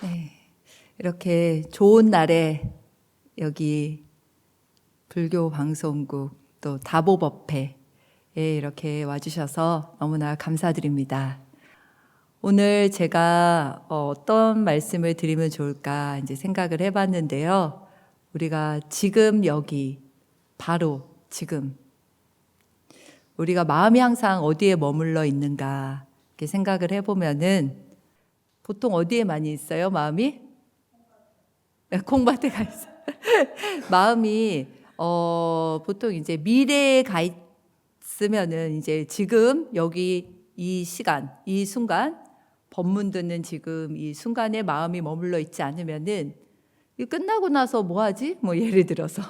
네, 이렇게 좋은 날에 여기 불교 방송국 또 다보법회에 이렇게 와주셔서 너무나 감사드립니다. 오늘 제가 어떤 말씀을 드리면 좋을까 이제 생각을 해봤는데요. 우리가 지금 여기 바로 지금 우리가 마음이 항상 어디에 머물러 있는가 이렇게 생각을 해보면은 보통 어디에 많이 있어요, 마음이? 콩밭에 가 있어요. 마음이 보통 이제 미래에 가 있으면은 이제 지금 여기 이 시간, 이 순간 법문 듣는 지금 이 순간에 마음이 머물러 있지 않으면은 끝나고 나서 뭐 하지? 뭐 예를 들어서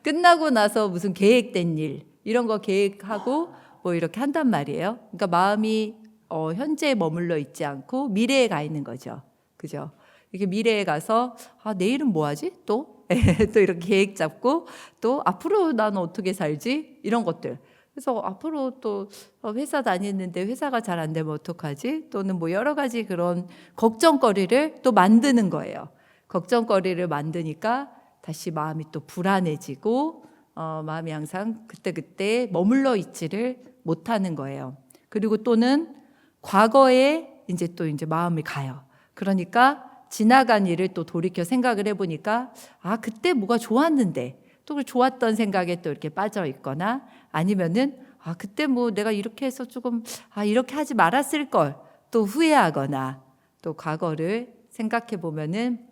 끝나고 나서 무슨 계획된 일 이런 거 계획하고 뭐 이렇게 한단 말이에요. 그러니까 마음이 현재에 머물러 있지 않고 미래에 가 있는 거죠. 그죠? 이렇게 미래에 가서 내일은 뭐 하지? 또? 또 이렇게 계획 잡고 또 앞으로 나는 어떻게 살지? 이런 것들. 그래서 앞으로 또 회사 다니는데 회사가 잘 안 되면 어떡하지? 또는 뭐 여러 가지 그런 걱정거리를 또 만드는 거예요. 걱정거리를 만드니까 다시 마음이 또 불안해지고 마음이 항상 그때그때 머물러 있지를 못하는 거예요. 그리고 또는 과거에 이제 마음이 가요. 그러니까 지나간 일을 또 돌이켜 생각을 해보니까 그때 뭐가 좋았는데 또 그 좋았던 생각에 또 이렇게 빠져 있거나 아니면은 그때 뭐 내가 이렇게 해서 조금 이렇게 하지 말았을 걸 또 후회하거나 또 과거를 생각해 보면은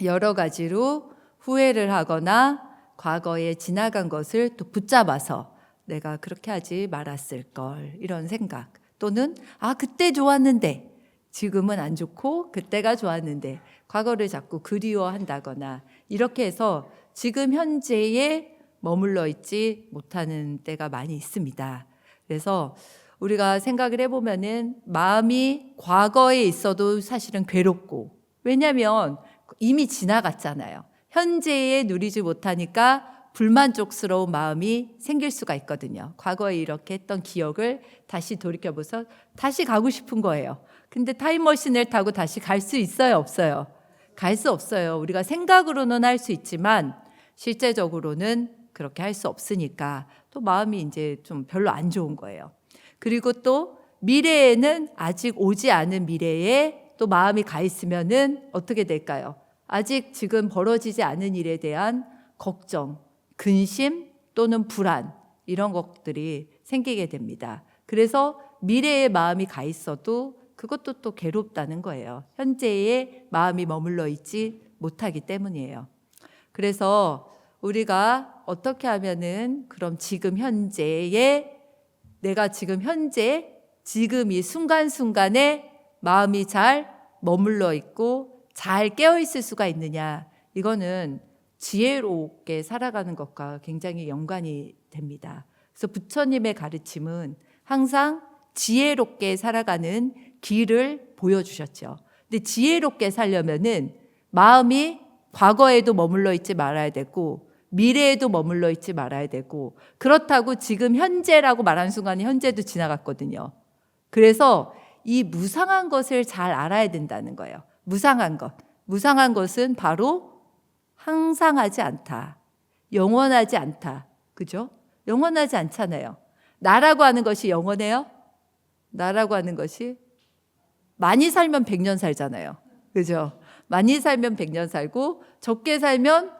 여러 가지로 후회를 하거나 과거에 지나간 것을 또 붙잡아서 내가 그렇게 하지 말았을 걸 이런 생각 또는 그때 좋았는데 지금은 안 좋고 그때가 좋았는데 과거를 자꾸 그리워한다거나 이렇게 해서 지금 현재에 머물러 있지 못하는 때가 많이 있습니다. 그래서 우리가 생각을 해보면은 마음이 과거에 있어도 사실은 괴롭고 왜냐하면 이미 지나갔잖아요. 현재에 누리지 못하니까 불만족스러운 마음이 생길 수가 있거든요. 과거에 이렇게 했던 기억을 다시 돌이켜보서 다시 가고 싶은 거예요. 근데 타임머신을 타고 다시 갈 수 있어요, 없어요? 갈 수 없어요. 우리가 생각으로는 할 수 있지만 실제적으로는 그렇게 할 수 없으니까 또 마음이 이제 좀 별로 안 좋은 거예요. 그리고 또 미래에는 아직 오지 않은 미래에 또 마음이 가 있으면은 어떻게 될까요? 아직 지금 벌어지지 않은 일에 대한 걱정, 근심 또는 불안 이런 것들이 생기게 됩니다. 그래서 미래에 마음이 가 있어도 그것도 또 괴롭다는 거예요. 현재에 마음이 머물러 있지 못하기 때문이에요. 그래서 우리가 어떻게 하면은 그럼 지금 현재에 내가 지금 현재 지금 이 순간순간에 마음이 잘 머물러 있고 잘 깨어 있을 수가 있느냐 이거는 지혜롭게 살아가는 것과 굉장히 연관이 됩니다. 그래서 부처님의 가르침은 항상 지혜롭게 살아가는 길을 보여주셨죠. 근데 지혜롭게 살려면은 마음이 과거에도 머물러 있지 말아야 되고 미래에도 머물러 있지 말아야 되고 그렇다고 지금 현재라고 말하는 순간에 현재도 지나갔거든요. 그래서 이 무상한 것을 잘 알아야 된다는 거예요. 무상한 것. 무상한 것은 바로 항상하지 않다. 영원하지 않다. 그죠? 영원하지 않잖아요. 나라고 하는 것이 영원해요? 나라고 하는 것이 많이 살면 100년 살잖아요. 그죠? 많이 살면 100년 살고 적게 살면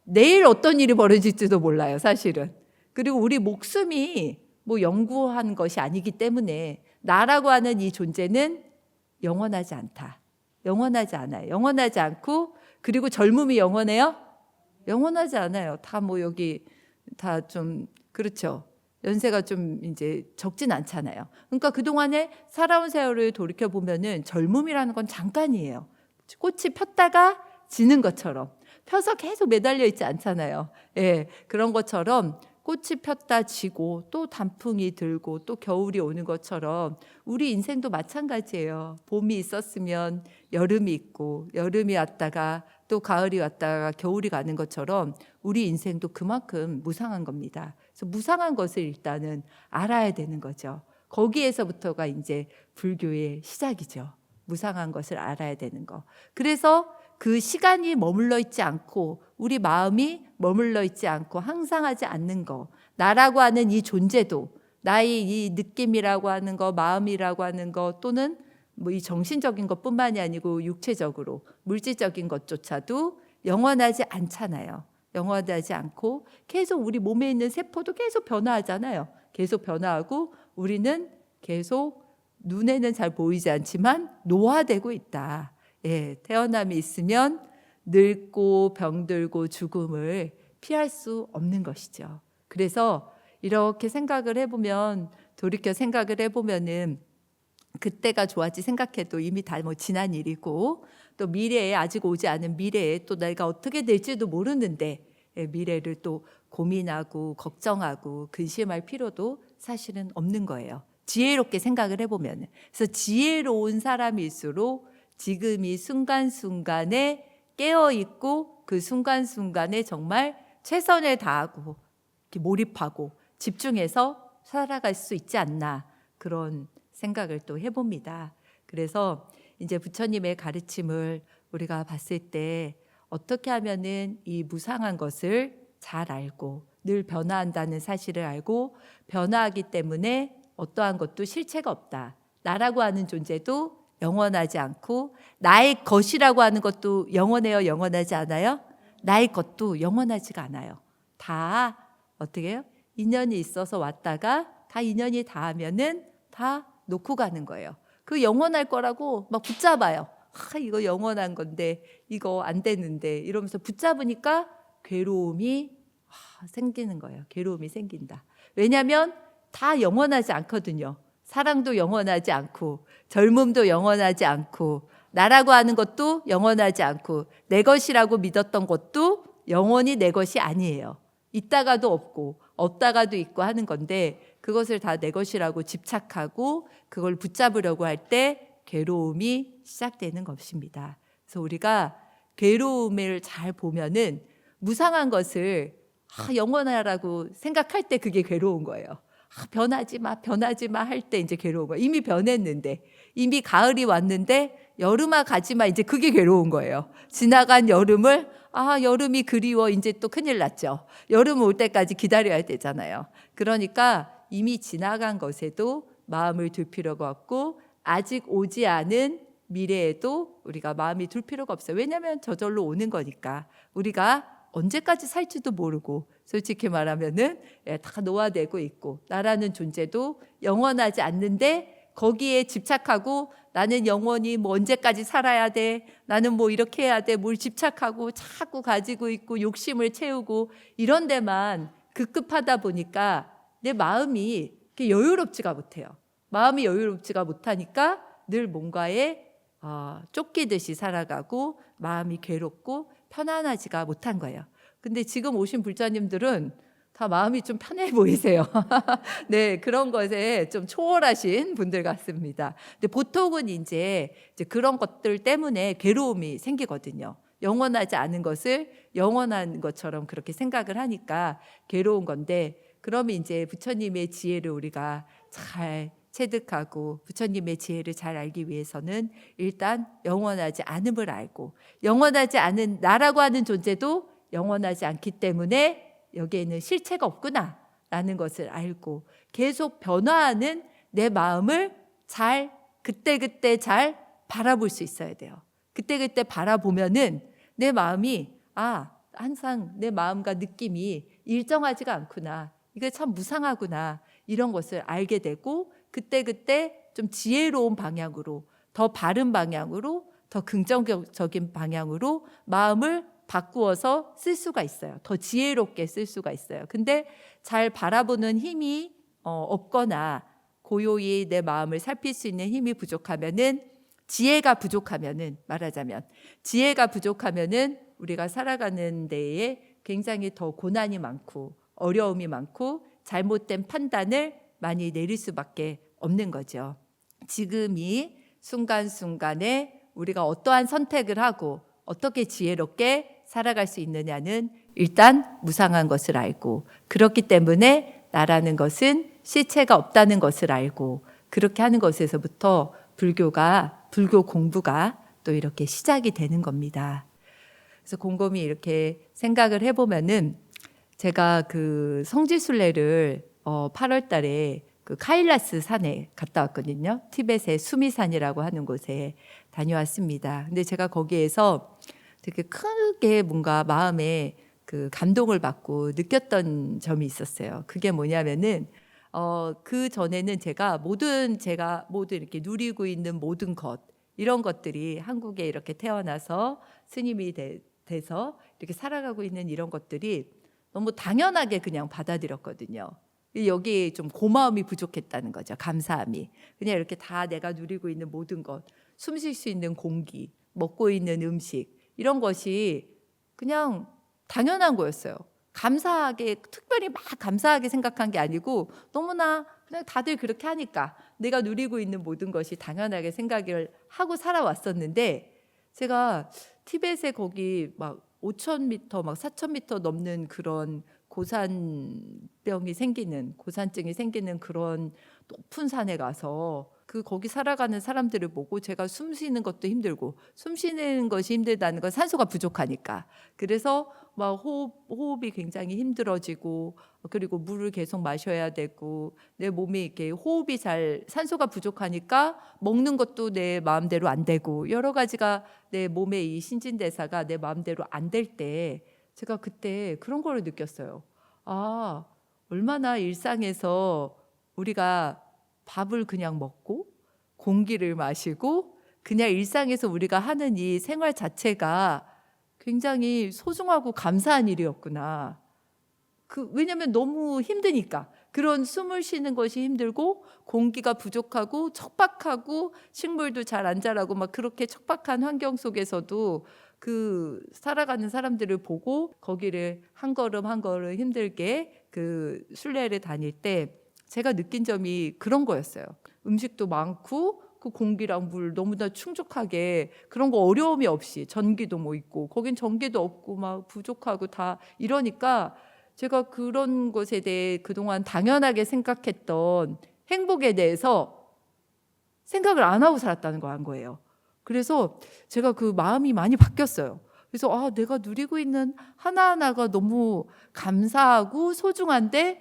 내일 어떤 일이 벌어질지도 몰라요, 사실은. 그리고 우리 목숨이 뭐 영구한 것이 아니기 때문에 나라고 하는 이 존재는 영원하지 않다. 영원하지 않아요. 영원하지 않고 그리고 젊음이 영원해요? 영원하지 않아요. 다 뭐 여기 다 좀 그렇죠. 연세가 좀 이제 적진 않잖아요. 그러니까 그동안에 살아온 세월을 돌이켜 보면은 젊음이라는 건 잠깐이에요. 꽃이 폈다가 지는 것처럼 펴서 계속 매달려 있지 않잖아요. 예, 그런 것처럼 꽃이 폈다 지고 또 단풍이 들고 또 겨울이 오는 것처럼 우리 인생도 마찬가지예요. 봄이 있었으면 여름이 있고 여름이 왔다가 또 가을이 왔다가 겨울이 가는 것처럼 우리 인생도 그만큼 무상한 겁니다. 그래서 무상한 것을 일단은 알아야 되는 거죠. 거기에서부터가 이제 불교의 시작이죠. 무상한 것을 알아야 되는 거. 그래서 그 시간이 머물러 있지 않고 우리 마음이 머물러 있지 않고 항상하지 않는 거, 나라고 하는 이 존재도, 나의 이 느낌이라고 하는 거, 마음이라고 하는 거, 또는 뭐 이 정신적인 것뿐만이 아니고 육체적으로 물질적인 것조차도 영원하지 않잖아요. 영원하지 않고 계속 우리 몸에 있는 세포도 계속 변화하잖아요. 계속 변화하고 우리는 계속 눈에는 잘 보이지 않지만 노화되고 있다. 예, 태어남이 있으면 늙고 병들고 죽음을 피할 수 없는 것이죠. 그래서 이렇게 생각을 해보면, 돌이켜 생각을 해보면은 그때가 좋았지 생각해도 이미 다 뭐 지난 일이고, 또 미래에 아직 오지 않은 미래에 또 내가 어떻게 될지도 모르는데 미래를 또 고민하고 걱정하고 근심할 필요도 사실은 없는 거예요. 지혜롭게 생각을 해보면. 그래서 지혜로운 사람일수록 지금 이 순간순간에 깨어있고 그 순간순간에 정말 최선을 다하고 이렇게 몰입하고 집중해서 살아갈 수 있지 않나, 그런 생각을 또 해봅니다. 그래서 이제 부처님의 가르침을 우리가 봤을 때 어떻게 하면은 이 무상한 것을 잘 알고 늘 변화한다는 사실을 알고, 변화하기 때문에 어떠한 것도 실체가 없다. 나라고 하는 존재도 영원하지 않고 나의 것이라고 하는 것도 영원해요, 영원하지 않아요? 나의 것도 영원하지가 않아요. 다 어떻게 해요? 인연이 있어서 왔다가 다 인연이 닿으면은 다 놓고 가는 거예요. 그 영원할 거라고 막 붙잡아요. 이거 영원한 건데 이거 안 되는데 이러면서 붙잡으니까 괴로움이 생기는 거예요. 괴로움이 생긴다. 왜냐하면 다 영원하지 않거든요. 사랑도 영원하지 않고 젊음도 영원하지 않고 나라고 하는 것도 영원하지 않고 내 것이라고 믿었던 것도 영원히 내 것이 아니에요. 있다가도 없고 없다가도 있고 하는 건데, 그것을 다 내 것이라고 집착하고 그걸 붙잡으려고 할 때 괴로움이 시작되는 것입니다. 그래서 우리가 괴로움을 잘 보면은 무상한 것을 영원하라고 생각할 때 그게 괴로운 거예요. 변하지 마, 변하지 마 할 때 이제 괴로운 거예요. 이미 변했는데, 이미 가을이 왔는데 여름아 가지 마, 이제 그게 괴로운 거예요. 지나간 여름을 여름이 그리워, 이제 또 큰일 났죠. 여름 올 때까지 기다려야 되잖아요. 그러니까 이미 지나간 것에도 마음을 둘 필요가 없고 아직 오지 않은 미래에도 우리가 마음이 둘 필요가 없어요. 왜냐하면 저절로 오는 거니까. 우리가 언제까지 살지도 모르고, 솔직히 말하면은 다 노화되고 있고, 나라는 존재도 영원하지 않는데 거기에 집착하고 나는 영원히 뭐 언제까지 살아야 돼, 나는 뭐 이렇게 해야 돼, 뭘 집착하고 자꾸 가지고 있고 욕심을 채우고 이런 데만 급급하다 보니까 내 마음이 이렇게 여유롭지가 못해요. 마음이 여유롭지가 못하니까 늘 뭔가에 쫓기듯이 살아가고 마음이 괴롭고 편안하지가 못한 거예요. 근데 지금 오신 불자님들은 다 마음이 좀 편해 보이세요. 네, 그런 것에 좀 초월하신 분들 같습니다. 근데 보통은 이제 그런 것들 때문에 괴로움이 생기거든요. 영원하지 않은 것을 영원한 것처럼 그렇게 생각을 하니까 괴로운 건데, 그러면 이제 부처님의 지혜를 우리가 잘 체득하고 부처님의 지혜를 잘 알기 위해서는 일단 영원하지 않음을 알고, 영원하지 않은 나라고 하는 존재도 영원하지 않기 때문에 여기에는 실체가 없구나라는 것을 알고 계속 변화하는 내 마음을 잘 그때그때 잘 바라볼 수 있어야 돼요. 그때그때 바라보면은 내 마음이 항상 내 마음과 느낌이 일정하지가 않구나, 이게 참 무상하구나, 이런 것을 알게 되고 그때그때 좀 지혜로운 방향으로, 더 바른 방향으로, 더 긍정적인 방향으로 마음을 바꾸어서 쓸 수가 있어요. 더 지혜롭게 쓸 수가 있어요. 근데 잘 바라보는 힘이 없거나 고요히 내 마음을 살필 수 있는 힘이 부족하면은, 지혜가 부족하면은, 말하자면 지혜가 부족하면은 우리가 살아가는 데에 굉장히 더 고난이 많고 어려움이 많고 잘못된 판단을 많이 내릴 수밖에 없는 거죠. 지금 이 순간순간에 우리가 어떠한 선택을 하고 어떻게 지혜롭게 살아갈 수 있느냐는 일단 무상한 것을 알고, 그렇기 때문에 나라는 것은 실체가 없다는 것을 알고, 그렇게 하는 것에서부터 불교 공부가 또 이렇게 시작이 되는 겁니다. 그래서 곰곰이 이렇게 생각을 해보면은, 제가 그 성지순례를 8월 달에 그 카일라스 산에 갔다 왔거든요. 티벳의 수미산이라고 하는 곳에 다녀왔습니다. 근데 제가 거기에서 되게 크게 뭔가 마음에 그 감동을 받고 느꼈던 점이 있었어요. 그게 뭐냐면은 그 전에는 제가 모든 이렇게 누리고 있는 모든 것, 이런 것들이 한국에 이렇게 태어나서 스님이 돼서 이렇게 살아가고 있는 이런 것들이 너무 당연하게 그냥 받아들였거든요. 여기에 좀 고마움이 부족했다는 거죠. 감사함이. 그냥 이렇게 다 내가 누리고 있는 모든 것, 숨 쉴 수 있는 공기, 먹고 있는 음식, 이런 것이 그냥 당연한 거였어요. 감사하게, 특별히 막 감사하게 생각한 게 아니고 너무나 그냥 다들 그렇게 하니까 내가 누리고 있는 모든 것이 당연하게 생각을 하고 살아왔었는데, 제가 티벳에 거기 막 5,000m, 막 4,000m 넘는 그런 고산증이 생기는 그런 높은 산에 가서 거기 살아가는 사람들을 보고 제가 숨 쉬는 것도 힘들고, 숨 쉬는 것이 힘들다는 건 산소가 부족하니까, 그래서 막 호흡이 굉장히 힘들어지고, 그리고 물을 계속 마셔야 되고, 내 몸이 이렇게 산소가 부족하니까 먹는 것도 내 마음대로 안 되고, 여러 가지가 내 몸의 이 신진대사가 내 마음대로 안 될 때, 제가 그때 그런 걸 느꼈어요. 아, 얼마나 일상에서 우리가 밥을 그냥 먹고 공기를 마시고 그냥 일상에서 우리가 하는 이 생활 자체가 굉장히 소중하고 감사한 일이었구나. 왜냐면 너무 힘드니까. 그런 숨을 쉬는 것이 힘들고 공기가 부족하고 척박하고 식물도 잘 안 자라고 막 그렇게 척박한 환경 속에서도 그 살아가는 사람들을 보고 거기를 한 걸음 한 걸음 힘들게 그 순례를 다닐 때 제가 느낀 점이 그런 거였어요. 음식도 많고 그 공기랑 물 너무나 충족하게, 그런 거 어려움이 없이, 전기도 뭐 있고 거긴 전기도 없고 막 부족하고 다 이러니까 제가 그런 것에 대해 그동안 당연하게 생각했던 행복에 대해서 생각을 안 하고 살았다는 거 한 거예요. 그래서 제가 그 마음이 많이 바뀌었어요. 그래서 내가 누리고 있는 하나하나가 너무 감사하고 소중한데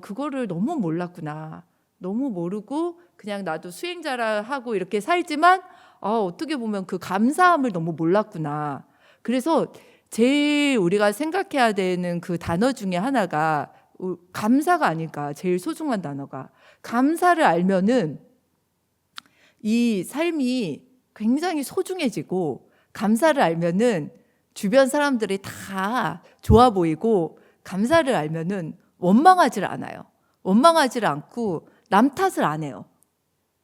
그거를 너무 몰랐구나. 너무 모르고 그냥 나도 수행자라 하고 이렇게 살지만 어떻게 보면 그 감사함을 너무 몰랐구나. 그래서 제일 우리가 생각해야 되는 그 단어 중에 하나가 감사가 아닐까. 제일 소중한 단어가. 감사를 알면은 이 삶이 굉장히 소중해지고, 감사를 알면은 주변 사람들이 다 좋아 보이고, 감사를 알면은 원망하지 않아요. 원망하지 않고 남 탓을 안 해요.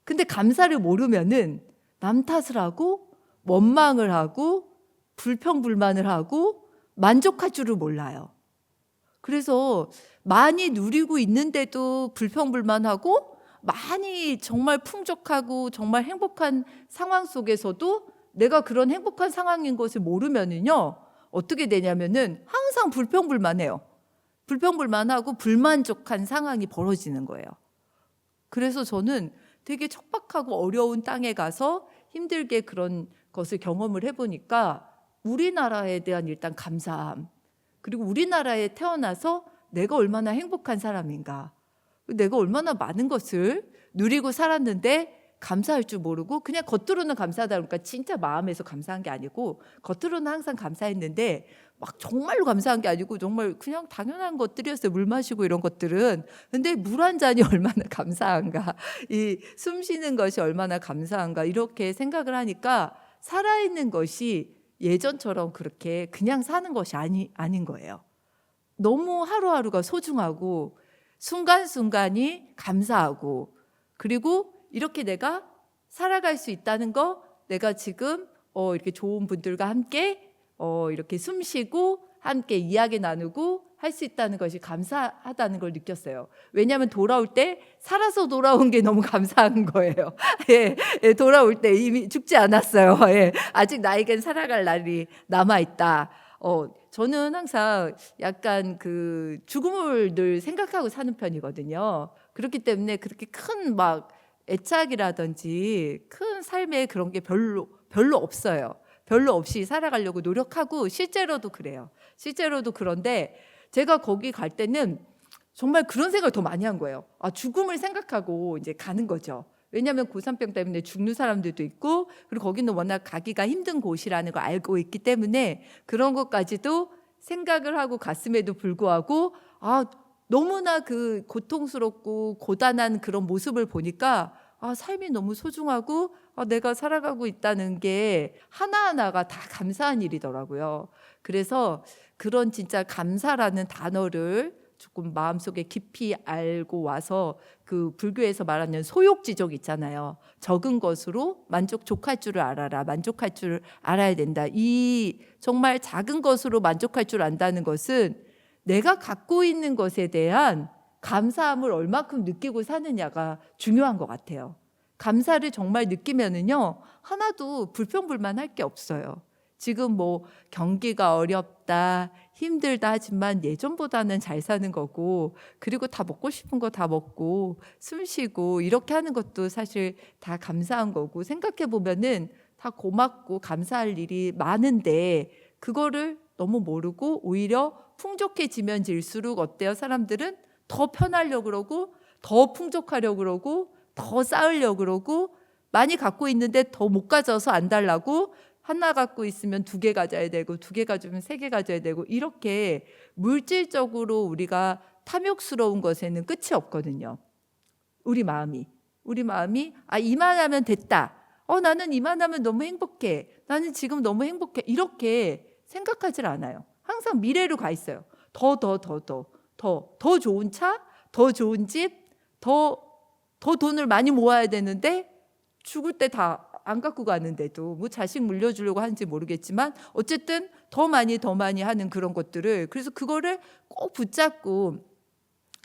근데 감사를 모르면은 남 탓을 하고 원망을 하고 불평불만을 하고 만족할 줄을 몰라요. 그래서 많이 누리고 있는데도 불평불만하고, 많이 정말 풍족하고 정말 행복한 상황 속에서도 내가 그런 행복한 상황인 것을 모르면은요, 어떻게 되냐면은 항상 불평불만해요. 불평불만하고 불만족한 상황이 벌어지는 거예요. 그래서 저는 되게 척박하고 어려운 땅에 가서 힘들게 그런 것을 경험을 해보니까 우리나라에 대한 일단 감사함, 그리고 우리나라에 태어나서 내가 얼마나 행복한 사람인가, 내가 얼마나 많은 것을 누리고 살았는데 감사할 줄 모르고 그냥 겉으로는 감사하다 그러니까 진짜 마음에서 감사한 게 아니고, 겉으로는 항상 감사했는데 막 정말로 감사한 게 아니고 정말 그냥 당연한 것들이었어요. 물 마시고 이런 것들은. 근데 물 한 잔이 얼마나 감사한가, 이 숨 쉬는 것이 얼마나 감사한가, 이렇게 생각을 하니까 살아있는 것이 예전처럼 그렇게 그냥 사는 것이 아닌 거예요. 너무 하루하루가 소중하고 순간순간이 감사하고, 그리고 이렇게 내가 살아갈 수 있다는 거, 내가 지금 이렇게 좋은 분들과 함께 이렇게 숨 쉬고 함께 이야기 나누고 할 수 있다는 것이 감사하다는 걸 느꼈어요. 왜냐하면 돌아올 때 살아서 돌아온 게 너무 감사한 거예요. 예, 예, 돌아올 때 이미 죽지 않았어요. 예, 아직 나에겐 살아갈 날이 남아 있다. 저는 항상 약간 그 죽음을 늘 생각하고 사는 편이거든요. 그렇기 때문에 그렇게 큰 막 애착이라든지 큰 삶에 그런 게 별로 없어요. 별로 없이 살아가려고 노력하고 실제로도 그래요. 실제로도 그런데 제가 거기 갈 때는 정말 그런 생각을 더 많이 한 거예요. 죽음을 생각하고 이제 가는 거죠. 왜냐하면 고산병 때문에 죽는 사람들도 있고, 그리고 거기는 워낙 가기가 힘든 곳이라는 걸 알고 있기 때문에 그런 것까지도 생각을 하고 갔음에도 불구하고 너무나 그 고통스럽고 고단한 그런 모습을 보니까 삶이 너무 소중하고 내가 살아가고 있다는 게 하나하나가 다 감사한 일이더라고요. 그래서 그런 진짜 감사라는 단어를 조금 마음속에 깊이 알고 와서, 그 불교에서 말하는 소욕지족 있잖아요. 적은 것으로 족할 줄을 알아라. 만족할 줄 알아야 된다. 이 정말 작은 것으로 만족할 줄 안다는 것은 내가 갖고 있는 것에 대한 감사함을 얼마큼 느끼고 사느냐가 중요한 것 같아요. 감사를 정말 느끼면은요, 하나도 불평불만할 게 없어요. 지금 뭐 경기가 어렵다, 힘들다 하지만 예전보다는 잘 사는 거고, 그리고 다 먹고 싶은 거 다 먹고 숨 쉬고 이렇게 하는 것도 사실 다 감사한 거고, 생각해 보면은 다 고맙고 감사할 일이 많은데 그거를 너무 모르고 오히려 풍족해지면 질수록 어때요? 사람들은 더 편하려고 그러고 더 풍족하려고 그러고 더 쌓으려고 그러고, 많이 갖고 있는데 더 못 가져서 안 달라고, 하나 갖고 있으면 2개 가져야 되고 2개 가지면 3개 가져야 되고, 이렇게 물질적으로 우리가 탐욕스러운 것에는 끝이 없거든요. 우리 마음이 이만하면 됐다. 나는 이만하면 너무 행복해. 나는 지금 너무 행복해. 이렇게 생각하질 않아요. 항상 미래로 가 있어요. 더 좋은 차, 더 좋은 집, 더 돈을 많이 모아야 되는데 죽을 때 다 안 갖고 가는데도 뭐 자식 물려주려고 하는지 모르겠지만 어쨌든 더 많이 하는 그런 것들을, 그래서 그거를 꼭 붙잡고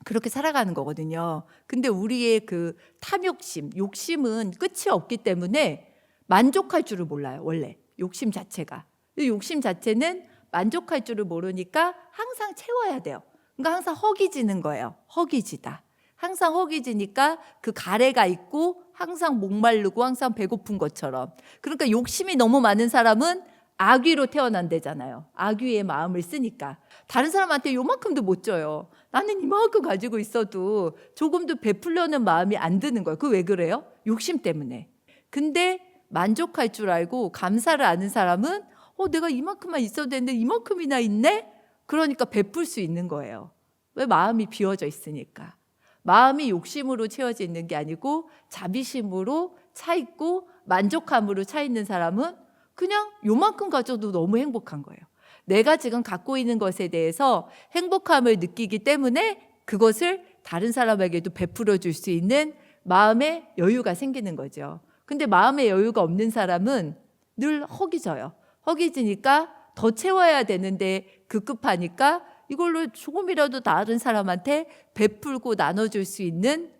그렇게 살아가는 거거든요. 근데 우리의 그 탐욕심, 욕심은 끝이 없기 때문에 만족할 줄을 몰라요. 원래 욕심 자체가. 욕심 자체는 만족할 줄을 모르니까 항상 채워야 돼요. 그러니까 항상 허기지는 거예요. 허기지다. 항상 허기지니까 그 가래가 있고 항상 목마르고 항상 배고픈 것처럼. 그러니까 욕심이 너무 많은 사람은 악귀로 태어난대잖아요. 악귀의 마음을 쓰니까. 다른 사람한테 요만큼도 못 줘요. 나는 이만큼 가지고 있어도 조금도 베풀려는 마음이 안 드는 거예요. 그 왜 그래요? 욕심 때문에. 근데 만족할 줄 알고 감사를 아는 사람은 내가 이만큼만 있어도 되는데 이만큼이나 있네? 그러니까 베풀 수 있는 거예요. 왜? 마음이 비워져 있으니까. 마음이 욕심으로 채워져 있는 게 아니고 자비심으로 차 있고 만족함으로 차 있는 사람은 그냥 요만큼 가져도 너무 행복한 거예요. 내가 지금 갖고 있는 것에 대해서 행복함을 느끼기 때문에 그것을 다른 사람에게도 베풀어 줄 수 있는 마음의 여유가 생기는 거죠. 근데 마음의 여유가 없는 사람은 늘 허기져요. 허기지니까 더 채워야 되는데 급급하니까 이걸로 조금이라도 다른 사람한테 베풀고 나눠줄 수 있는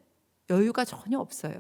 여유가 전혀 없어요.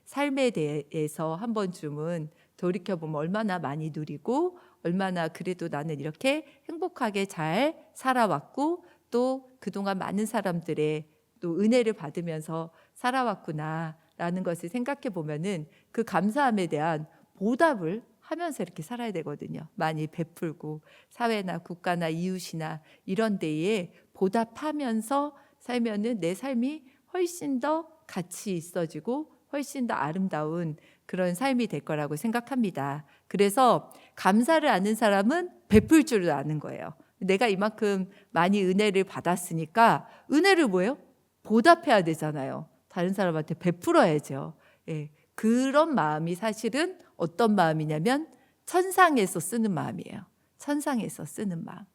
삶에 대해서 한 번쯤은 돌이켜보면 얼마나 많이 누리고 얼마나 그래도 나는 이렇게 행복하게 잘 살아왔고 또 그동안 많은 사람들의 또 은혜를 받으면서 살아왔구나라는 것을 생각해 보면은 그 감사함에 대한 보답을 하면서 이렇게 살아야 되거든요. 많이 베풀고 사회나 국가나 이웃이나 이런 데에 보답하면서 살면은 내 삶이 훨씬 더 가치 있어지고 훨씬 더 아름다운 그런 삶이 될 거라고 생각합니다. 그래서 감사를 아는 사람은 베풀 줄을 아는 거예요. 내가 이만큼 많이 은혜를 받았으니까 은혜를 뭐예요? 보답해야 되잖아요. 다른 사람한테 베풀어야죠. 예. 그런 마음이 사실은 어떤 마음이냐면 천상에서 쓰는 마음이에요. 천상에서 쓰는 마음.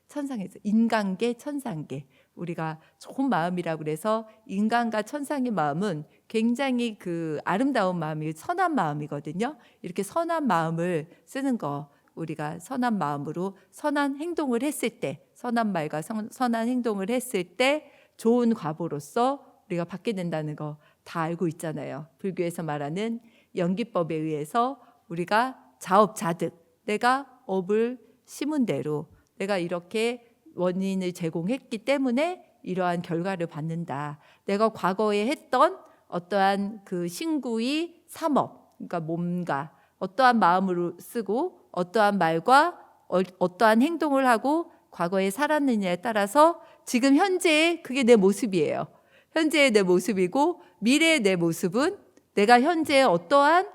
천상에서 인간계, 천상계. 우리가 좋은 마음이라고 그래서 인간과 천상의 마음은 굉장히 그 아름다운 마음이 선한 마음이거든요. 이렇게 선한 마음을 쓰는 거, 우리가 선한 마음으로 선한 행동을 했을 때, 선한 말과 선한 행동을 했을 때 좋은 과보로서 우리가 받게 된다는 거 다 알고 있잖아요. 불교에서 말하는 연기법에 의해서 우리가 자업자득, 내가 업을 심은 대로 내가 이렇게 원인을 제공했기 때문에 이러한 결과를 받는다. 내가 과거에 했던 어떠한 그 신구의 삼업, 그러니까 몸과 어떠한 마음으로 쓰고 어떠한 말과 어떠한 행동을 하고 과거에 살았느냐에 따라서 지금 현재의 그게 내 모습이에요. 현재의 내 모습이고 미래의 내 모습은 내가 현재 어떠한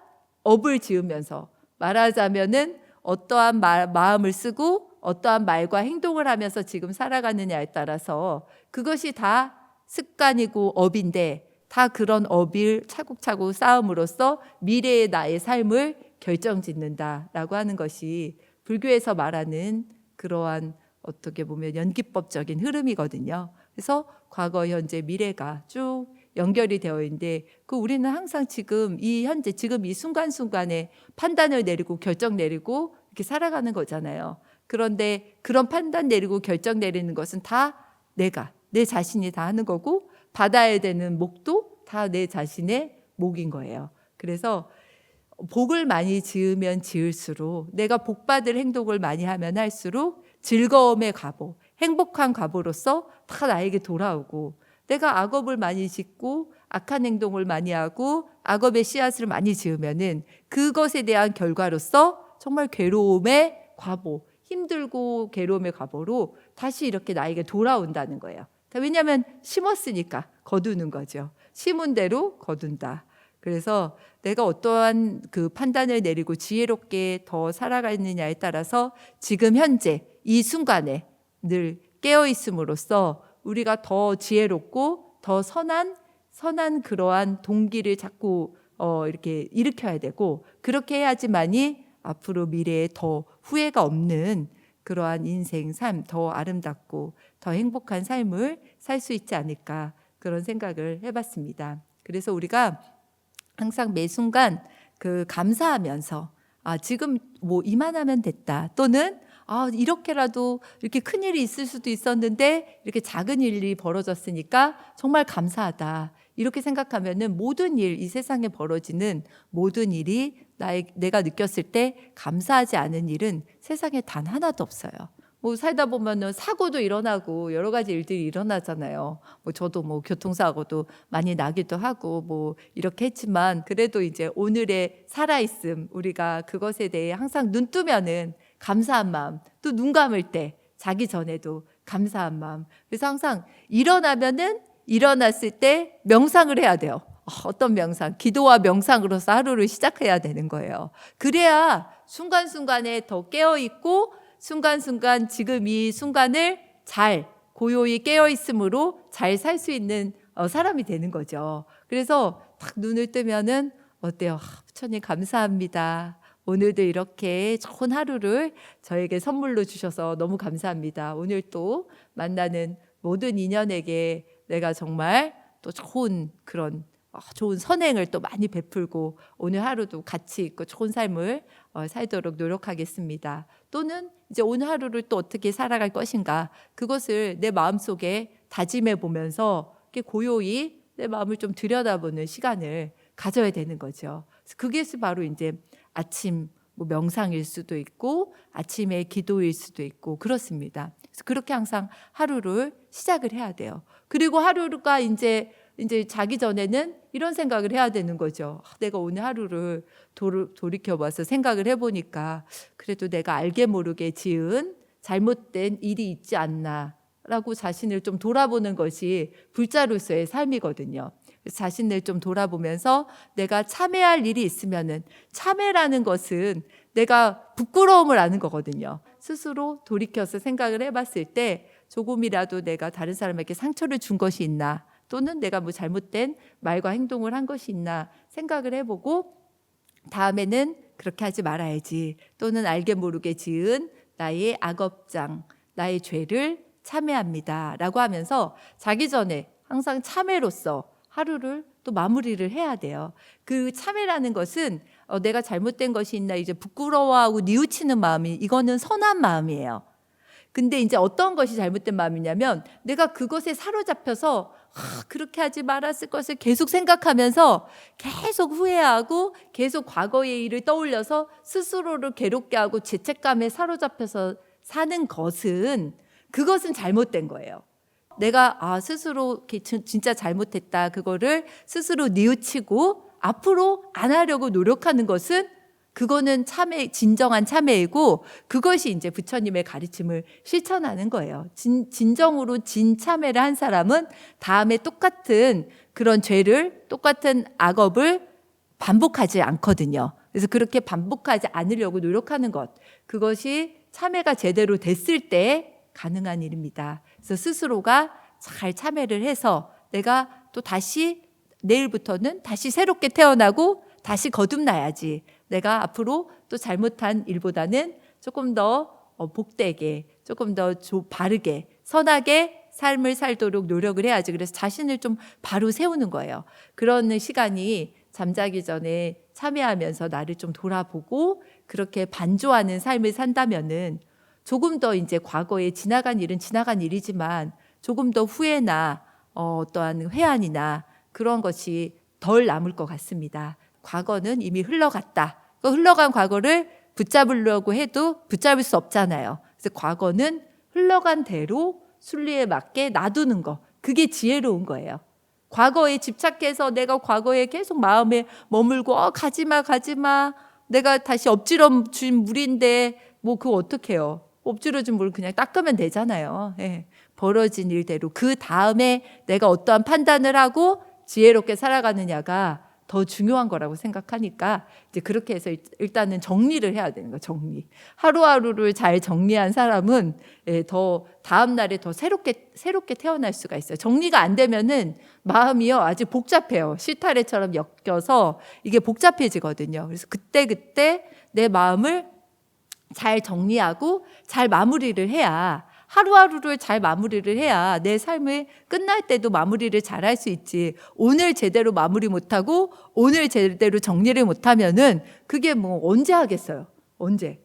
업을 지으면서 말하자면은 어떠한 마음을 쓰고 어떠한 말과 행동을 하면서 지금 살아가느냐에 따라서 그것이 다 습관이고 업인데 다 그런 업을 차곡차곡 쌓음으로써 미래의 나의 삶을 결정짓는다라고 하는 것이 불교에서 말하는 그러한 어떻게 보면 연기법적인 흐름이거든요. 그래서 과거, 현재, 미래가 쭉 연결이 되어 있는데 우리는 항상 지금 이 현재 지금 이 순간순간에 판단을 내리고 결정 내리고 이렇게 살아가는 거잖아요. 그런데 그런 판단 내리고 결정 내리는 것은 다 내 자신이 다 하는 거고 받아야 되는 목도 다 내 자신의 목인 거예요. 그래서 복을 많이 지으면 지을수록 내가 복받을 행동을 많이 하면 할수록 즐거움의 과보, 행복한 과보로서 다 나에게 돌아오고 내가 악업을 많이 짓고 악한 행동을 많이 하고 악업의 씨앗을 많이 지으면은 그것에 대한 결과로서 정말 괴로움의 과보, 힘들고 괴로움의 과보로 다시 이렇게 나에게 돌아온다는 거예요. 왜냐하면 심었으니까 거두는 거죠. 심은 대로 거둔다. 그래서 내가 어떠한 그 판단을 내리고 지혜롭게 더 살아가느냐에 따라서 지금 현재 이 순간에 늘 깨어 있음으로써 우리가 더 지혜롭고 더 선한 그러한 동기를 자꾸 이렇게 일으켜야 되고 그렇게 해야지만이 앞으로 미래에 더 후회가 없는 그러한 인생 삶, 더 아름답고 더 행복한 삶을 살 수 있지 않을까 그런 생각을 해봤습니다. 그래서 우리가 항상 매 순간 그 감사하면서 지금 뭐 이만하면 됐다 또는 이렇게라도 이렇게 큰 일이 있을 수도 있었는데 이렇게 작은 일이 벌어졌으니까 정말 감사하다. 이렇게 생각하면은 모든 일, 이 세상에 벌어지는 모든 일이 내가 느꼈을 때 감사하지 않은 일은 세상에 단 하나도 없어요. 뭐 살다 보면은 사고도 일어나고 여러 가지 일들이 일어나잖아요. 뭐 저도 뭐 교통사고도 많이 나기도 하고 뭐 이렇게 했지만 그래도 이제 오늘의 살아있음 우리가 그것에 대해 항상 눈 뜨면은 감사한 마음 또 눈 감을 때 자기 전에도 감사한 마음 그래서 항상 일어났을 때 명상을 해야 돼요. 어떤 명상? 기도와 명상으로서 하루를 시작해야 되는 거예요. 그래야 순간순간에 더 깨어있고 순간순간 지금 이 순간을 잘 고요히 깨어있음으로 잘 살 수 있는 사람이 되는 거죠. 그래서 딱 눈을 뜨면은 어때요? 부처님 감사합니다. 오늘도 이렇게 좋은 하루를 저에게 선물로 주셔서 너무 감사합니다. 오늘 또 만나는 모든 인연에게 내가 정말 또 좋은 그런 좋은 선행을 또 많이 베풀고 오늘 하루도 가치 있고 좋은 삶을 살도록 노력하겠습니다. 또는 이제 오늘 하루를 또 어떻게 살아갈 것인가 그것을 내 마음속에 다짐해 보면서 이렇게 고요히 내 마음을 좀 들여다보는 시간을 가져야 되는 거죠. 그게 바로 이제 아침 명상일 수도 있고 아침에 기도일 수도 있고 그렇습니다. 그래서 그렇게 항상 하루를 시작을 해야 돼요. 그리고 하루가 이제 자기 전에는 이런 생각을 해야 되는 거죠. 내가 오늘 하루를 돌이켜봐서 생각을 해보니까 그래도 내가 알게 모르게 지은 잘못된 일이 있지 않나라고 자신을 좀 돌아보는 것이 불자로서의 삶이거든요. 자신을 좀 돌아보면서 내가 참회할 일이 있으면은 참회라는 것은 내가 부끄러움을 아는 거거든요. 스스로 돌이켜서 생각을 해봤을 때 조금이라도 내가 다른 사람에게 상처를 준 것이 있나 또는 내가 뭐 잘못된 말과 행동을 한 것이 있나 생각을 해보고 다음에는 그렇게 하지 말아야지. 또는 알게 모르게 지은 나의 악업장, 나의 죄를 참회합니다. 라고 하면서 자기 전에 항상 참회로서 하루를 또 마무리를 해야 돼요. 그 참회라는 것은 내가 잘못된 것이 있나 이제 부끄러워하고 뉘우치는 마음이, 이거는 선한 마음이에요. 근데 이제 어떤 것이 잘못된 마음이냐면 내가 그것에 사로잡혀서 그렇게 하지 말았을 것을 계속 생각하면서 계속 후회하고 계속 과거의 일을 떠올려서 스스로를 괴롭게 하고 죄책감에 사로잡혀서 사는 것은, 그것은 잘못된 거예요. 내가 스스로 진짜 잘못했다, 그거를 스스로 뉘우치고 앞으로 안 하려고 노력하는 것은, 그거는 참회, 진정한 참회이고, 그것이 이제 부처님의 가르침을 실천하는 거예요. 진정으로 진참회를 한 사람은 다음에 똑같은 그런 죄를, 똑같은 악업을 반복하지 않거든요. 그래서 그렇게 반복하지 않으려고 노력하는 것, 그것이 참회가 제대로 됐을 때 가능한 일입니다. 그래서 스스로가 잘 참회를 해서 내가 또 다시 내일부터는 다시 새롭게 태어나고 다시 거듭나야지. 내가 앞으로 또 잘못한 일보다는 조금 더 복되게, 조금 더 바르게, 선하게 삶을 살도록 노력을 해야지. 그래서 자신을 좀 바로 세우는 거예요. 그런 시간이 잠자기 전에 참여하면서 나를 좀 돌아보고 그렇게 반조하는 삶을 산다면은 조금 더 이제 과거에 지나간 일은 지나간 일이지만 조금 더 후회나 어떠한 회한이나 그런 것이 덜 남을 것 같습니다. 과거는 이미 흘러갔다. 그 흘러간 과거를 붙잡으려고 해도 붙잡을 수 없잖아요. 그래서 과거는 흘러간 대로 순리에 맞게 놔두는 거, 그게 지혜로운 거예요. 과거에 집착해서 내가 과거에 계속 마음에 머물고 가지마 가지마, 내가 다시 엎질러진 물인데 뭐 그거 어떡해요. 엎질러진 물 그냥 닦으면 되잖아요. 예. 벌어진 일대로 그 다음에 내가 어떠한 판단을 하고 지혜롭게 살아가느냐가 더 중요한 거라고 생각하니까 이제 그렇게 해서 일단은 정리를 해야 되는 거예요. 정리. 하루하루를 잘 정리한 사람은 더 다음 날에 더 새롭게 태어날 수가 있어요. 정리가 안 되면은 마음이요 아주 복잡해요. 실타래처럼 엮여서 이게 복잡해지거든요. 그래서 그때 내 마음을 잘 정리하고 잘 마무리를 해야, 하루하루를 잘 마무리를 해야 내 삶을 끝날 때도 마무리를 잘 할 수 있지. 오늘 제대로 마무리 못하고 오늘 제대로 정리를 못하면은 그게 뭐 언제 하겠어요? 언제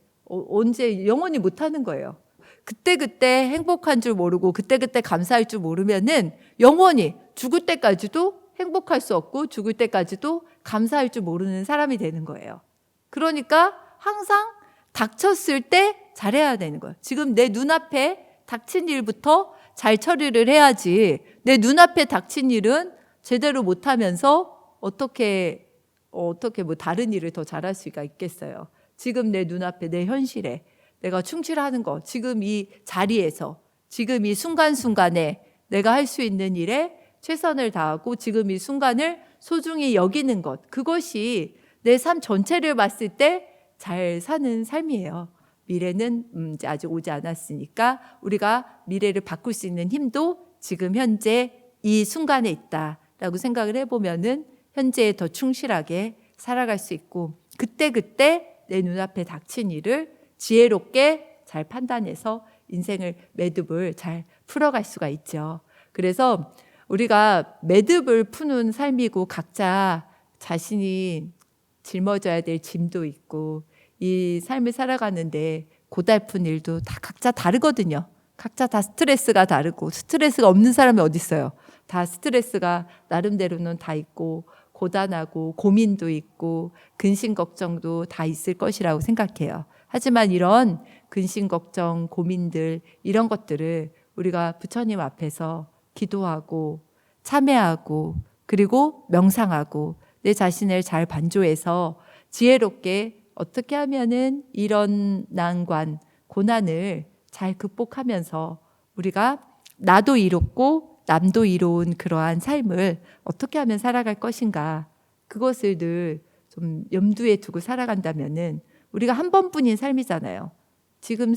영원히 못하는 거예요. 그때 행복한 줄 모르고 그때 감사할 줄 모르면은 영원히 죽을 때까지도 행복할 수 없고 죽을 때까지도 감사할 줄 모르는 사람이 되는 거예요. 그러니까 항상 닥쳤을 때 잘해야 되는 거예요. 지금 내 눈앞에 닥친 일부터 잘 처리를 해야지, 내 눈앞에 닥친 일은 제대로 못하면서 어떻게 뭐 다른 일을 더 잘할 수가 있겠어요. 지금 내 눈앞에, 내 현실에 내가 충실하는 거, 지금 이 자리에서, 지금 이 순간순간에 내가 할 수 있는 일에 최선을 다하고 지금 이 순간을 소중히 여기는 것, 그것이 내 삶 전체를 봤을 때 잘 사는 삶이에요. 미래는 이제 아직 오지 않았으니까 우리가 미래를 바꿀 수 있는 힘도 지금 현재 이 순간에 있다라고 생각을 해보면은 현재에 더 충실하게 살아갈 수 있고, 그때 내 눈앞에 닥친 일을 지혜롭게 잘 판단해서 인생을 매듭을 잘 풀어갈 수가 있죠. 그래서 우리가 매듭을 푸는 삶이고, 각자 자신이 짊어져야 될 짐도 있고, 이 삶을 살아가는데 고달픈 일도 다 각자 다르거든요. 각자 다 스트레스가 다르고, 스트레스가 없는 사람이 어디 있어요. 다 스트레스가 나름대로는 다 있고, 고단하고 고민도 있고 근심 걱정도 다 있을 것이라고 생각해요. 하지만 이런 근심 걱정, 고민들, 이런 것들을 우리가 부처님 앞에서 기도하고 참회하고 그리고 명상하고 내 자신을 잘 반조해서 지혜롭게 어떻게 하면은 이런 난관, 고난을 잘 극복하면서 우리가 나도 이롭고 남도 이로운 그러한 삶을 어떻게 하면 살아갈 것인가, 그것을 늘 좀 염두에 두고 살아간다면은 우리가 한 번뿐인 삶이잖아요. 지금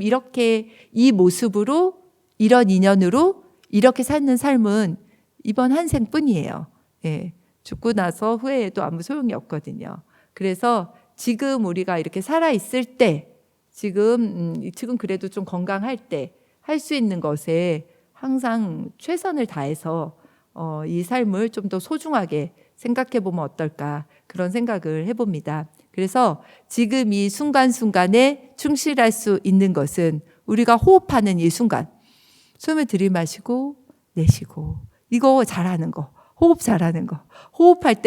이렇게 이 모습으로, 이런 인연으로 이렇게 사는 삶은 이번 한 생뿐이에요. 예, 죽고 나서 후회해도 아무 소용이 없거든요. 그래서 지금 우리가 이렇게 살아 있을 때, 지금 그래도 좀 건강할 때 할 수 있는 것에 항상 최선을 다해서 이 삶을 좀 더 소중하게 생각해 보면 어떨까, 그런 생각을 해봅니다. 그래서 지금 이 순간순간에 충실할 수 있는 것은 우리가 호흡하는 이 순간, 숨을 들이마시고 내쉬고, 이거 잘하는 거, 호흡 잘하는 거, 호흡할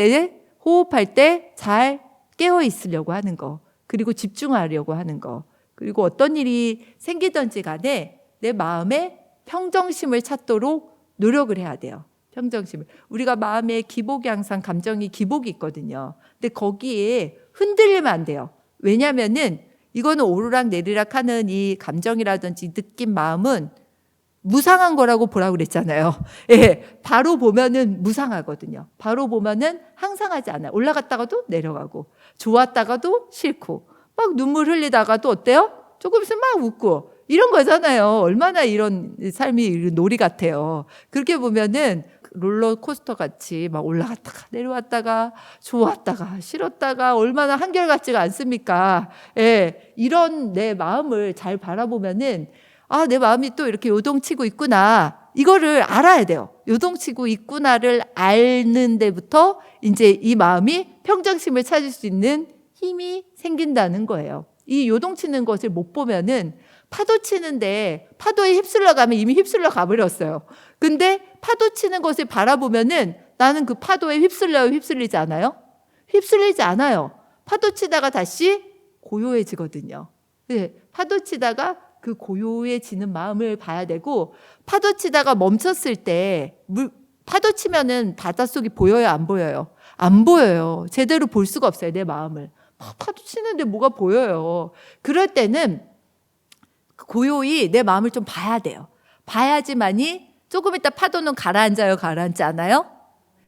때 잘 깨어 있으려고 하는 거, 그리고 집중하려고 하는 거, 그리고 어떤 일이 생기든지 간에 내 마음에 평정심을 찾도록 노력을 해야 돼요. 평정심을. 우리가 마음에 기복이, 항상 감정이 기복이 있거든요. 근데 거기에 흔들리면 안 돼요. 왜냐면은 이거는 오르락 내리락 하는 이 감정이라든지 느낀 마음은 무상한 거라고 보라고 그랬잖아요. 예, 바로 보면은 무상하거든요. 바로 보면은 항상하지 않아요. 올라갔다가도 내려가고, 좋았다가도 싫고, 막 눈물 흘리다가도 어때요? 조금 있으면 막 웃고, 이런 거잖아요. 얼마나 이런 삶이 놀이 같아요. 그렇게 보면은 롤러코스터 같이 막 올라갔다가 내려왔다가, 좋았다가 싫었다가, 얼마나 한결같지가 않습니까? 예, 이런 내 마음을 잘 바라보면은, 아, 내 마음이 또 이렇게 요동치고 있구나, 이거를 알아야 돼요. 요동치고 있구나를 아는 데부터 이제 이 마음이 평정심을 찾을 수 있는 힘이 생긴다는 거예요. 이 요동치는 것을 못 보면은, 파도 치는데 파도에 휩쓸려 가면 이미 휩쓸려 가버렸어요. 근데 파도 치는 것을 바라보면은 나는 그 파도에 휩쓸려요, 휩쓸리지 않아요? 휩쓸리지 않아요. 파도 치다가 다시 고요해지거든요. 네, 파도 치다가 그 고요해지는 마음을 봐야 되고, 파도 치다가 멈췄을 때, 파도 치면은 바닷속이 보여요, 안 보여요? 안 보여요. 제대로 볼 수가 없어요, 내 마음을. 파도 치는데 뭐가 보여요. 그럴 때는 고요히 내 마음을 좀 봐야 돼요. 봐야지만이 조금 있다 파도는 가라앉아요, 가라앉지 않아요?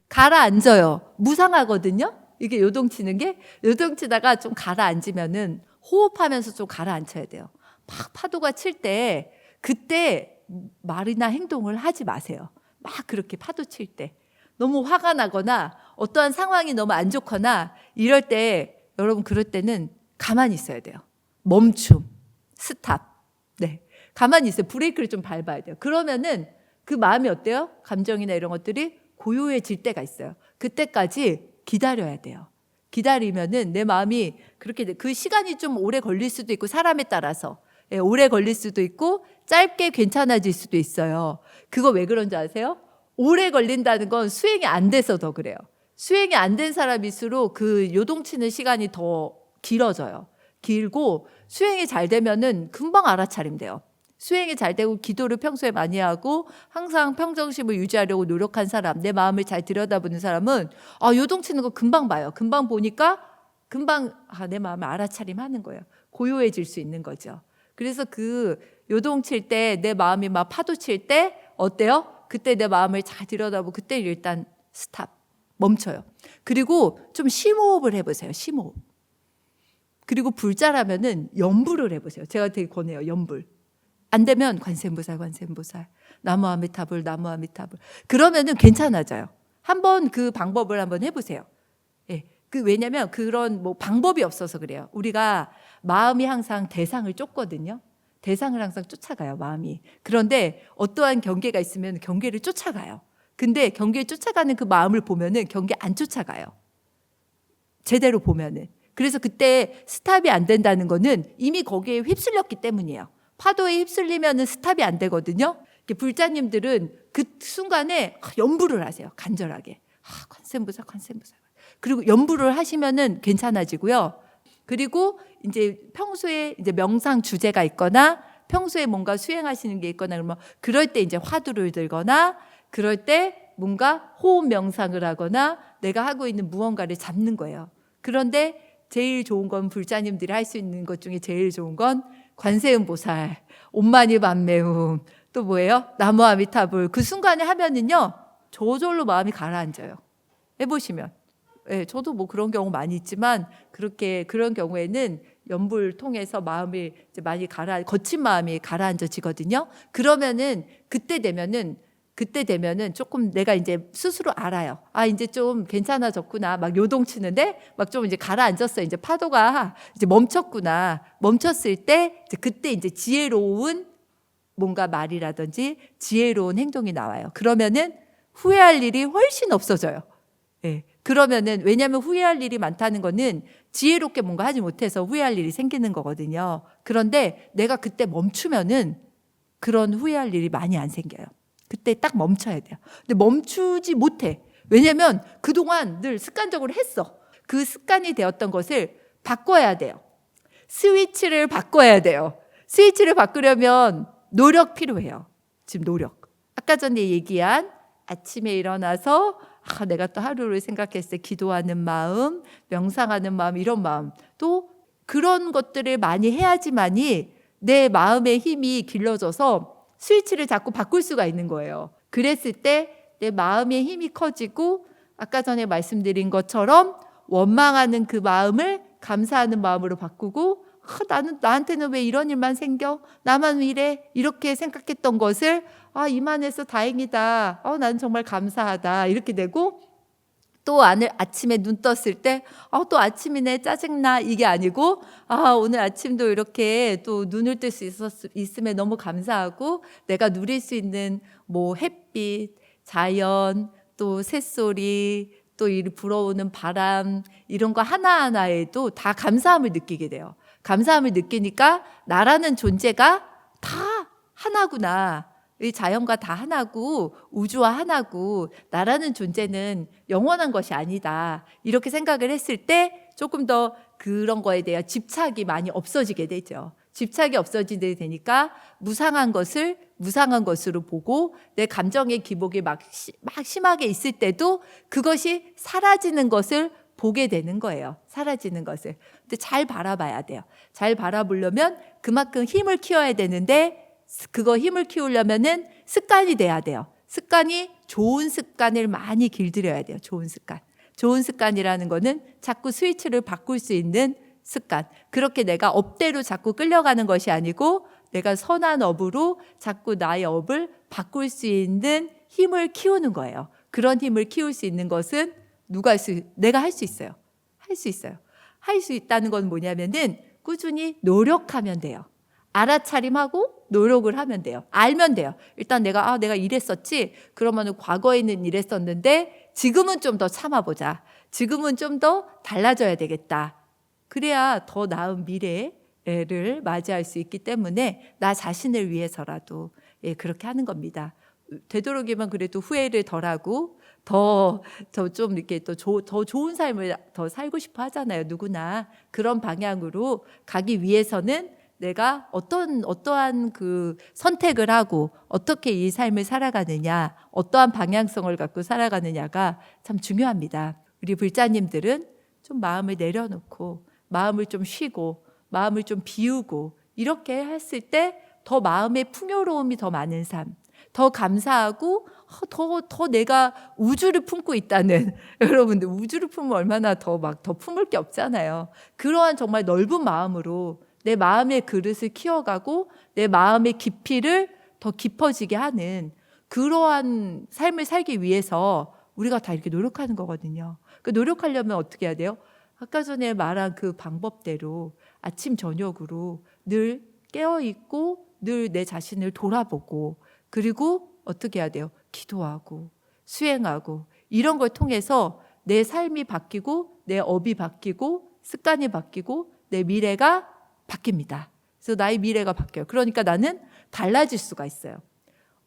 가라앉아요. 무상하거든요. 이게 요동치는 게, 요동치다가 좀 가라앉으면은 호흡하면서 좀 가라앉혀야 돼요. 막 파도가 칠 때, 그때 말이나 행동을 하지 마세요. 막 그렇게 파도 칠 때 너무 화가 나거나 어떠한 상황이 너무 안 좋거나 이럴 때, 여러분 그럴 때는 가만히 있어야 돼요. 멈춤, 스탑. 네, 가만히 있어요. 브레이크를 좀 밟아야 돼요. 그러면은 그 마음이 어때요? 감정이나 이런 것들이 고요해질 때가 있어요. 그때까지 기다려야 돼요. 기다리면은 내 마음이 그렇게 그 시간이 좀 오래 걸릴 수도 있고, 사람에 따라서 오래 걸릴 수도 있고 짧게 괜찮아질 수도 있어요. 그거 왜 그런지 아세요? 오래 걸린다는 건 수행이 안 돼서 더 그래요. 수행이 안 된 사람일수록 그 요동치는 시간이 더 길어져요. 길고, 수행이 잘 되면은 금방 알아차림돼요. 수행이 잘 되고 기도를 평소에 많이 하고 항상 평정심을 유지하려고 노력한 사람, 내 마음을 잘 들여다보는 사람은 요동치는 거 금방 봐요. 금방 보니까 금방 내 마음을 알아차림하는 거예요. 고요해질 수 있는 거죠. 그래서 그 요동칠 때, 내 마음이 막 파도 칠 때 어때요? 그때 내 마음을 잘 들여다보고 그때 일단 스탑, 멈춰요. 그리고 좀 심호흡을 해보세요. 심호흡. 그리고 불자라면은 염불을 해보세요. 제가 되게 권해요. 염불. 안 되면 관세음보살, 관세음보살, 나무아미타불, 나무아미타불. 그러면은 괜찮아져요. 한번 그 방법을 한번 해보세요. 예. 왜냐면 그런 방법이 없어서 그래요. 우리가 마음이 항상 대상을 쫓거든요. 대상을 항상 쫓아가요, 마음이. 그런데 어떠한 경계가 있으면 경계를 쫓아가요. 근데 경계를 쫓아가는 그 마음을 보면은 경계 안 쫓아가요. 제대로 보면은. 그래서 그때 스탑이 안 된다는 거는 이미 거기에 휩쓸렸기 때문이에요. 파도에 휩쓸리면은 스탑이 안 되거든요. 불자님들은 그 순간에 염불을 하세요. 간절하게. 관세음보살, 관세음보살. 그리고 염불을 하시면은 괜찮아지고요. 그리고 이제 평소에 이제 명상 주제가 있거나 평소에 뭔가 수행하시는 게 있거나 그러면 그럴 때 이제 화두를 들거나 그럴 때 뭔가 호흡 명상을 하거나 내가 하고 있는 무언가를 잡는 거예요. 그런데 제일 좋은 건, 불자님들이 할 수 있는 것 중에 제일 좋은 건 관세음보살, 옴마니 밤매움, 또 뭐예요? 나무아미타불. 그 순간에 하면은요, 저절로 마음이 가라앉아요. 해보시면. 예, 저도 그런 경우 많이 있지만 그런 경우에는 염불 통해서 마음이 이제 많이 거친 마음이 가라앉아지거든요. 그러면은 그때 되면은 그때 되면은 조금 내가 이제 스스로 알아요. 아, 이제 좀 괜찮아졌구나. 막 요동치는데 막 좀 이제 가라앉았어요. 이제 파도가 이제 멈췄구나. 멈췄을 때 이제 그때 이제 지혜로운 뭔가 말이라든지 지혜로운 행동이 나와요. 그러면은 후회할 일이 훨씬 없어져요. 예. 그러면은 왜냐하면 후회할 일이 많다는 거는 지혜롭게 뭔가 하지 못해서 후회할 일이 생기는 거거든요. 그런데 내가 그때 멈추면은 그런 후회할 일이 많이 안 생겨요. 그때 딱 멈춰야 돼요. 근데 멈추지 못해. 왜냐하면 그동안 늘 습관적으로 했어. 그 습관이 되었던 것을 바꿔야 돼요. 스위치를 바꿔야 돼요. 스위치를 바꾸려면 노력 필요해요. 지금 노력. 아까 전에 얘기한 아침에 일어나서 내가 또 하루를 생각했을 때 기도하는 마음, 명상하는 마음, 이런 마음, 또 그런 것들을 많이 해야지만이 내 마음의 힘이 길러져서 스위치를 자꾸 바꿀 수가 있는 거예요. 그랬을 때 내 마음의 힘이 커지고 아까 전에 말씀드린 것처럼 원망하는 그 마음을 감사하는 마음으로 바꾸고 나한테는 왜 이런 일만 생겨? 나만 이래? 이렇게 생각했던 것을 이만해서 다행이다. 나는 정말 감사하다. 이렇게 되고 또 아침에 눈 떴을 때 또 아침이네 짜증나 이게 아니고 오늘 아침도 이렇게 또 눈을 뜰 수 있음에 너무 감사하고 내가 누릴 수 있는 뭐 햇빛, 자연, 또 새소리, 또 이 불어오는 바람 이런 거 하나하나에도 다 감사함을 느끼게 돼요. 감사함을 느끼니까 나라는 존재가 다 하나구나. 이 자연과 다 하나고 우주와 하나고 나라는 존재는 영원한 것이 아니다. 이렇게 생각을 했을 때 조금 더 그런 거에 대한 집착이 많이 없어지게 되죠. 집착이 없어지게 되니까 무상한 것을 무상한 것으로 보고 내 감정의 기복이 막 심하게 있을 때도 그것이 사라지는 것을 보게 되는 거예요. 사라지는 것을. 근데 잘 바라봐야 돼요. 잘 바라보려면 그만큼 힘을 키워야 되는데 그거 힘을 키우려면은 습관이 돼야 돼요. 습관이 좋은 습관을 많이 길들여야 돼요. 좋은 습관. 좋은 습관이라는 거는 자꾸 스위치를 바꿀 수 있는 습관. 그렇게 내가 업대로 자꾸 끌려가는 것이 아니고 내가 선한 업으로 자꾸 나의 업을 바꿀 수 있는 힘을 키우는 거예요. 그런 힘을 키울 수 있는 것은 내가 할 수 있어요. 할 수 있어요. 할 수 있다는 건 뭐냐면은 꾸준히 노력하면 돼요. 알아차림하고 노력을 하면 돼요. 알면 돼요. 일단 내가 이랬었지. 그러면은 과거에는 이랬었는데 지금은 좀 더 참아보자. 지금은 좀 더 달라져야 되겠다. 그래야 더 나은 미래를 맞이할 수 있기 때문에 나 자신을 위해서라도 그렇게 하는 겁니다. 되도록이면 그래도 후회를 덜하고 더 좀 이렇게 더 좋은 삶을 더 살고 싶어 하잖아요. 누구나 그런 방향으로 가기 위해서는 내가 어떠한 그 선택을 하고 어떻게 이 삶을 살아가느냐, 어떠한 방향성을 갖고 살아가느냐가 참 중요합니다. 우리 불자님들은 좀 마음을 내려놓고 마음을 좀 쉬고 마음을 좀 비우고 이렇게 했을 때 더 마음의 풍요로움이 더 많은 삶, 더 감사하고 더 내가 우주를 품고 있다는 여러분들 우주를 품으면 얼마나 더 품을 게 없잖아요. 그러한 정말 넓은 마음으로 내 마음의 그릇을 키워가고 내 마음의 깊이를 더 깊어지게 하는 그러한 삶을 살기 위해서 우리가 다 이렇게 노력하는 거거든요. 그 노력하려면 어떻게 해야 돼요? 아까 전에 말한 그 방법대로 아침 저녁으로 늘 깨어있고 늘 내 자신을 돌아보고 그리고 어떻게 해야 돼요? 기도하고 수행하고 이런 걸 통해서 내 삶이 바뀌고 내 업이 바뀌고 습관이 바뀌고 내 미래가 바뀝니다. 그래서 나의 미래가 바뀌어요. 그러니까 나는 달라질 수가 있어요.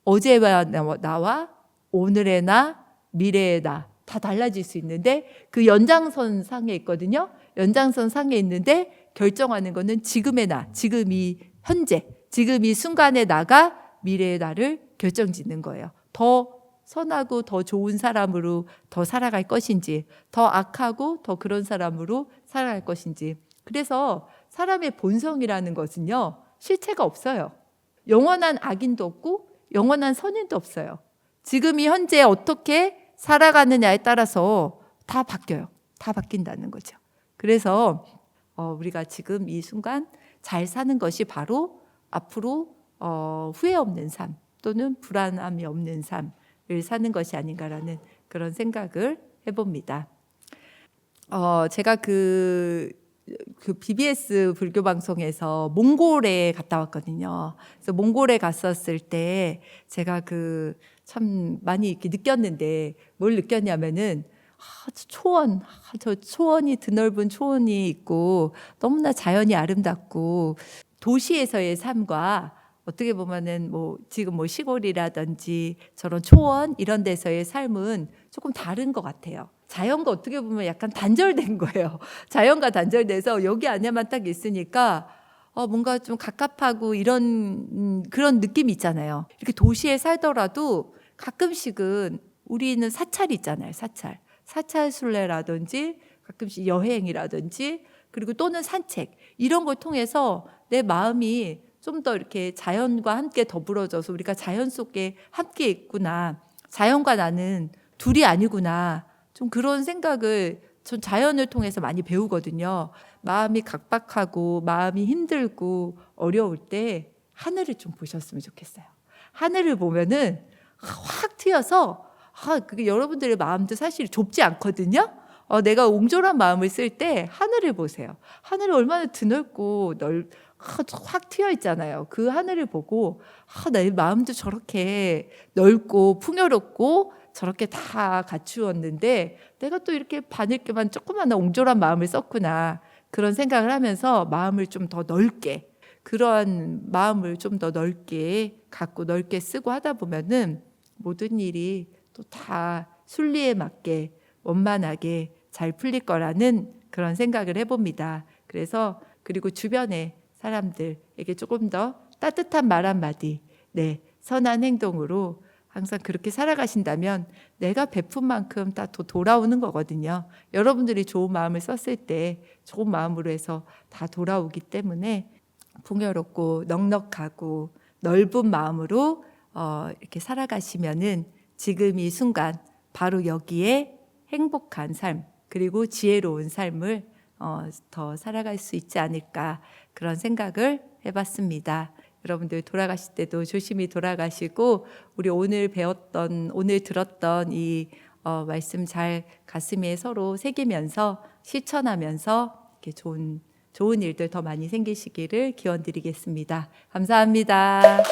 어제와 나와 오늘의 나, 미래의 나 다 달라질 수 있는데 그 연장선 상에 있거든요. 연장선 상에 있는데 결정하는 거는 지금의 나, 지금 이 현재, 지금 이 순간의 나가 미래의 나를 결정짓는 거예요. 더 선하고 더 좋은 사람으로 더 살아갈 것인지 더 악하고 더 그런 사람으로 살아갈 것인지. 그래서 사람의 본성이라는 것은요 실체가 없어요. 영원한 악인도 없고 영원한 선인도 없어요. 지금 이 현재 어떻게 살아가느냐에 따라서 다 바뀌어요. 다 바뀐다는 거죠. 그래서 우리가 지금 이 순간 잘 사는 것이 바로 앞으로 후회 없는 삶 또는 불안함이 없는 삶 사는 것이 아닌가라는 그런 생각을 해봅니다. 제가 그 BBS 불교 방송에서 몽골에 갔다 왔거든요. 그래서 몽골에 갔었을 때 제가 참 많이 이렇게 느꼈는데 뭘 느꼈냐면은 저 초원이 드넓은 초원이 있고 너무나 자연이 아름답고 도시에서의 삶과 어떻게 보면은 지금 시골이라든지 저런 초원 이런 데서의 삶은 조금 다른 것 같아요. 자연과 어떻게 보면 약간 단절된 거예요. 자연과 단절돼서 여기 안에만 딱 있으니까 뭔가 좀 갑갑하고 이런 그런 느낌이 있잖아요. 이렇게 도시에 살더라도 가끔씩은 우리는 사찰이 있잖아요. 사찰 순례라든지 가끔씩 여행이라든지 그리고 또는 산책 이런 걸 통해서 내 마음이 좀 더 이렇게 자연과 함께 더불어져서 우리가 자연 속에 함께 있구나. 자연과 나는 둘이 아니구나. 좀 그런 생각을 전 자연을 통해서 많이 배우거든요. 마음이 각박하고 마음이 힘들고 어려울 때 하늘을 좀 보셨으면 좋겠어요. 하늘을 보면은 확 트여서 그게 여러분들의 마음도 사실 좁지 않거든요. 내가 옹졸한 마음을 쓸 때 하늘을 보세요. 하늘이 얼마나 드넓고 확 트여 있잖아요. 그 하늘을 보고 내 마음도 저렇게 넓고 풍요롭고 저렇게 다 갖추었는데 내가 또 이렇게 바늘게만 조그마한 옹졸한 마음을 썼구나. 그런 생각을 하면서 마음을 좀 더 넓게 그러한 마음을 좀 더 넓게 갖고 넓게 쓰고 하다 보면은 모든 일이 또 다 순리에 맞게 원만하게 잘 풀릴 거라는 그런 생각을 해봅니다. 그리고 주변에 사람들에게 조금 더 따뜻한 말 한마디, 선한 행동으로 항상 그렇게 살아가신다면 내가 베푼 만큼 다 돌아오는 거거든요. 여러분들이 좋은 마음을 썼을 때 좋은 마음으로 해서 다 돌아오기 때문에 풍요롭고 넉넉하고 넓은 마음으로 이렇게 살아가시면은 지금 이 순간 바로 여기에 행복한 삶 그리고 지혜로운 삶을 더 살아갈 수 있지 않을까 그런 생각을 해봤습니다. 여러분들 돌아가실 때도 조심히 돌아가시고 우리 오늘 들었던 이 말씀 잘 가슴에 서로 새기면서 실천하면서 이렇게 좋은 일들 더 많이 생기시기를 기원드리겠습니다. 감사합니다.